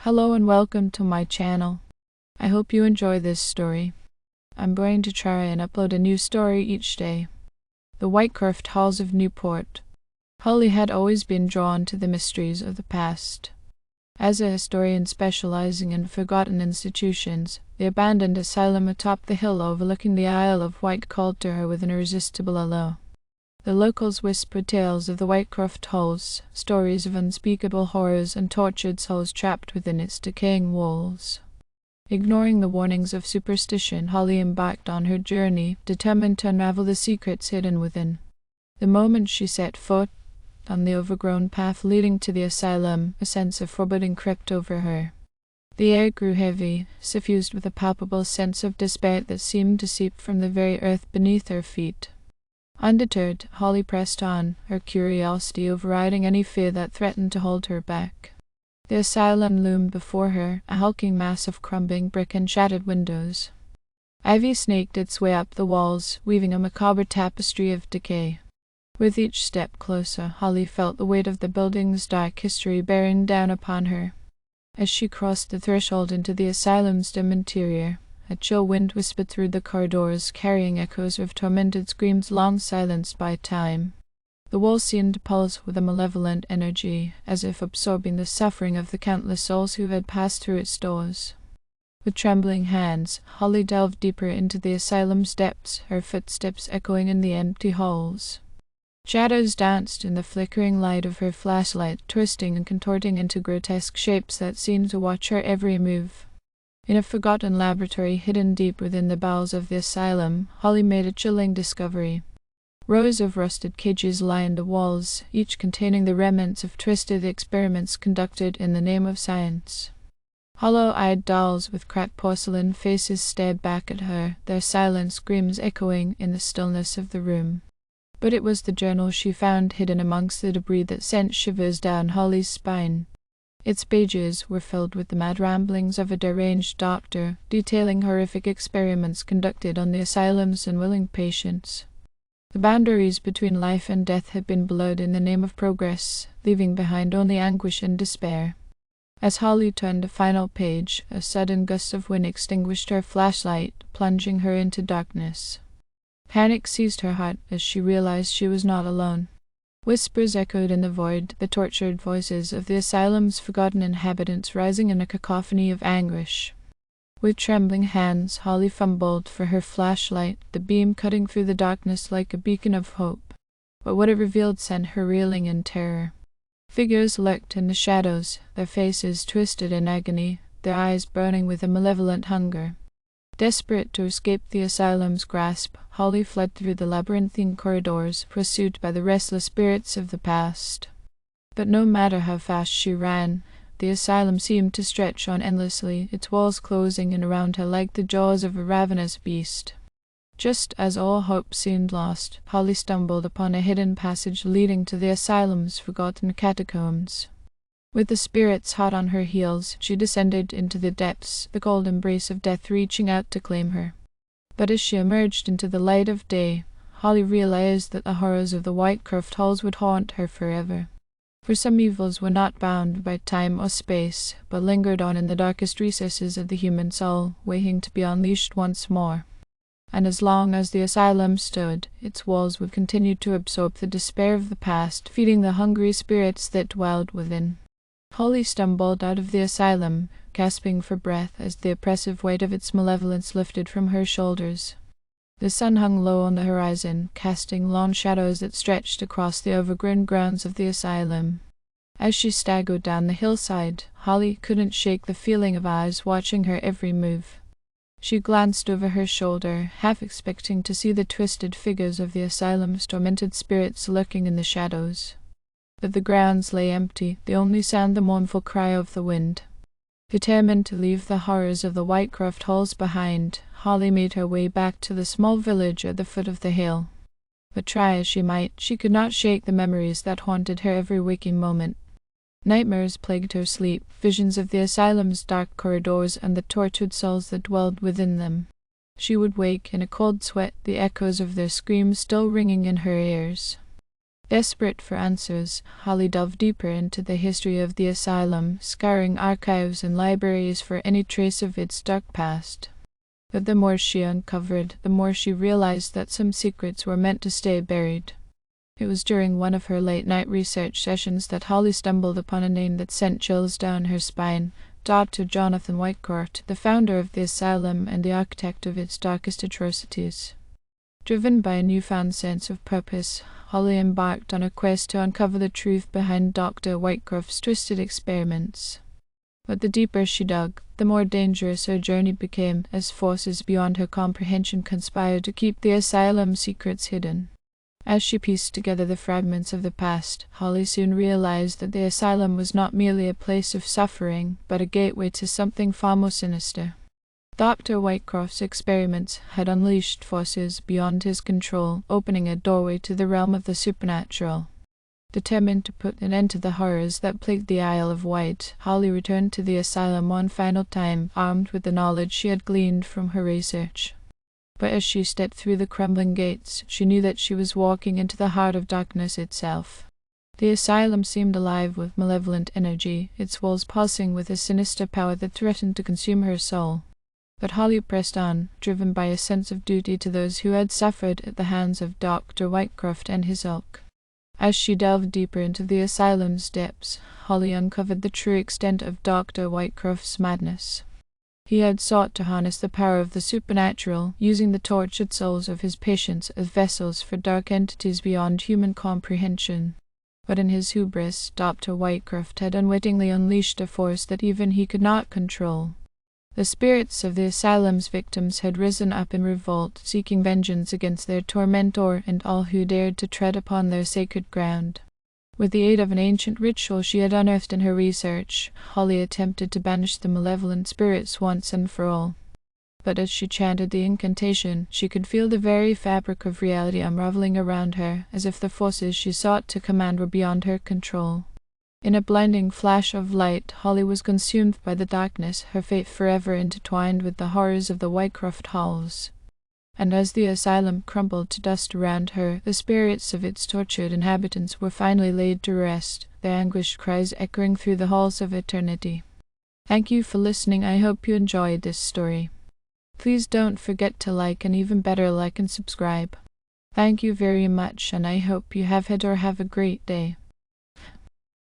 Hello and welcome to my channel. I hope you enjoy this story. I'm going to try and upload a new story each day. The Whitecroft halls of Newport. Holly had always been drawn to the mysteries of the past. As a historian specializing in forgotten institutions, the abandoned asylum atop the hill overlooking the Isle of Wight called to her with an irresistible allure. The locals whispered tales of the Whitecroft halls, stories of unspeakable horrors and tortured souls trapped within its decaying walls. Ignoring the warnings of superstition, Holly embarked on her journey, determined to unravel the secrets hidden within. The moment she set foot on the overgrown path leading to the asylum, a sense of foreboding crept over her. The air grew heavy, suffused with a palpable sense of despair that seemed to seep from the very earth beneath her feet. Undeterred, Holly pressed on, her curiosity overriding any fear that threatened to hold her back. The asylum loomed before her, a hulking mass of crumbling brick and shattered windows. Ivy snaked its way up the walls, weaving a macabre tapestry of decay. With each step closer, Holly felt the weight of the building's dark history bearing down upon her. As she crossed the threshold into the asylum's dim interior, a chill wind whispered through the corridors, carrying echoes of tormented screams long silenced by time. The walls seemed to pulse with a malevolent energy, as if absorbing the suffering of the countless souls who had passed through its doors. With trembling hands, Holly delved deeper into the asylum's depths, her footsteps echoing in the empty halls. Shadows danced in the flickering light of her flashlight, twisting and contorting into grotesque shapes that seemed to watch her every move. In a forgotten laboratory hidden deep within the bowels of the asylum, Holly made a chilling discovery. Rows of rusted cages lined the walls, each containing the remnants of twisted experiments conducted in the name of science. Hollow-eyed dolls with cracked porcelain faces stared back at her, their silent screams echoing in the stillness of the room. But it was the journal she found hidden amongst the debris that sent shivers down Holly's spine. Its pages were filled with the mad ramblings of a deranged doctor, detailing horrific experiments conducted on the asylum's unwilling patients. The boundaries between life and death had been blurred in the name of progress, leaving behind only anguish and despair. As Holly turned the final page, a sudden gust of wind extinguished her flashlight, plunging her into darkness. Panic seized her heart as she realized she was not alone. Whispers echoed in the void, the tortured voices of the asylum's forgotten inhabitants rising in a cacophony of anguish. With trembling hands, Holly fumbled for her flashlight, the beam cutting through the darkness like a beacon of hope. But what it revealed sent her reeling in terror. Figures lurked in the shadows, their faces twisted in agony, their eyes burning with a malevolent hunger. Desperate to escape the asylum's grasp, Holly fled through the labyrinthine corridors, pursued by the restless spirits of the past. But no matter how fast she ran, the asylum seemed to stretch on endlessly, its walls closing in around her like the jaws of a ravenous beast. Just as all hope seemed lost, Holly stumbled upon a hidden passage leading to the asylum's forgotten catacombs. With the spirits hot on her heels, she descended into the depths, the cold embrace of death reaching out to claim her. But as she emerged into the light of day, Holly realized that the horrors of the Whitecroft halls would haunt her forever. For some evils were not bound by time or space, but lingered on in the darkest recesses of the human soul, waiting to be unleashed once more. And as long as the asylum stood, its walls would continue to absorb the despair of the past, feeding the hungry spirits that dwelled within. Holly stumbled out of the asylum, gasping for breath as the oppressive weight of its malevolence lifted from her shoulders. The sun hung low on the horizon, casting long shadows that stretched across the overgrown grounds of the asylum. As she staggered down the hillside, Holly couldn't shake the feeling of eyes watching her every move. She glanced over her shoulder, half expecting to see the twisted figures of the asylum's tormented spirits lurking in the shadows. But the grounds lay empty, the only sound the mournful cry of the wind. Determined to leave the horrors of the Whitecroft halls behind, Holly made her way back to the small village at the foot of the hill. But try as she might, she could not shake the memories that haunted her every waking moment. Nightmares plagued her sleep, visions of the asylum's dark corridors and the tortured souls that dwelled within them. She would wake in a cold sweat, the echoes of their screams still ringing in her ears. Desperate for answers, Holly delved deeper into the history of the asylum, scouring archives and libraries for any trace of its dark past. But the more she uncovered, the more she realized that some secrets were meant to stay buried. It was during one of her late-night research sessions that Holly stumbled upon a name that sent chills down her spine: Dr. Jonathan Whitecroft, the founder of the asylum and the architect of its darkest atrocities. Driven by a newfound sense of purpose, Holly embarked on a quest to uncover the truth behind Dr. Whitecroft's twisted experiments. But the deeper she dug, the more dangerous her journey became, as forces beyond her comprehension conspired to keep the asylum's secrets hidden. As she pieced together the fragments of the past, Holly soon realized that the asylum was not merely a place of suffering, but a gateway to something far more sinister. Dr. Whitecroft's experiments had unleashed forces beyond his control, opening a doorway to the realm of the supernatural. Determined to put an end to the horrors that plagued the Isle of Wight, Holly returned to the asylum one final time, armed with the knowledge she had gleaned from her research. But as she stepped through the crumbling gates, she knew that she was walking into the heart of darkness itself. The asylum seemed alive with malevolent energy, its walls pulsing with a sinister power that threatened to consume her soul. But Holly pressed on, driven by a sense of duty to those who had suffered at the hands of Dr. Whitecroft and his ilk. As she delved deeper into the asylum's depths, Holly uncovered the true extent of Dr. Whitecroft's madness. He had sought to harness the power of the supernatural, using the tortured souls of his patients as vessels for dark entities beyond human comprehension. But in his hubris, Dr. Whitecroft had unwittingly unleashed a force that even he could not control. The spirits of the asylum's victims had risen up in revolt, seeking vengeance against their tormentor and all who dared to tread upon their sacred ground. With the aid of an ancient ritual she had unearthed in her research, Holly attempted to banish the malevolent spirits once and for all. But as she chanted the incantation, she could feel the very fabric of reality unraveling around her, as if the forces she sought to command were beyond her control. In a blinding flash of light, Holly was consumed by the darkness, her fate forever intertwined with the horrors of the Whitecroft halls. And as the asylum crumbled to dust around her, the spirits of its tortured inhabitants were finally laid to rest, their anguished cries echoing through the halls of eternity. Thank you for listening. I hope you enjoyed this story. Please don't forget to like, and even better, like and subscribe. Thank you very much, and I hope you have had or have a great day.